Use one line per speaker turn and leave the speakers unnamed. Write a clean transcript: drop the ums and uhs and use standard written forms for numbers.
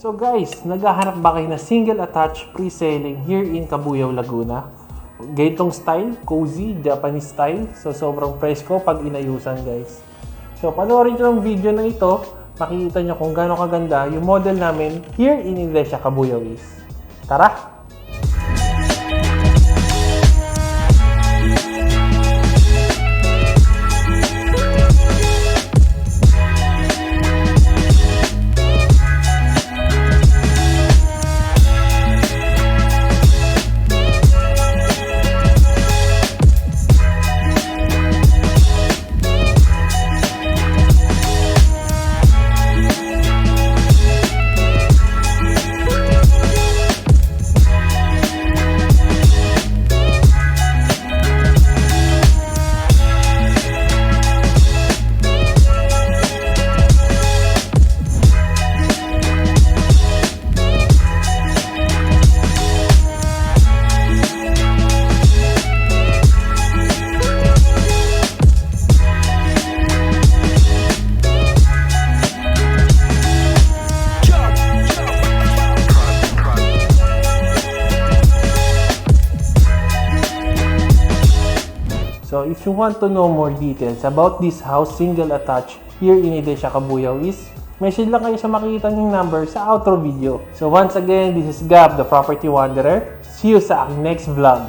So guys, naghahanap ba kayo na single attached pre-selling here in Cabuyao, Laguna? Ganitong style, cozy, Japanese style. So sobrang presko pag inayusan guys. So panoorin nyo ng video na ito, makikita nyo kung gaano kaganda yung model namin here in Iglesia, Cabuyao is. Tara! So if you want to know more details about this house single attached here in Iglesia, Cabuyao is, message lang kayo sa makikita nyong number sa outro video. So once again, this is Gab, the Property Wanderer. See you sa aking next vlog.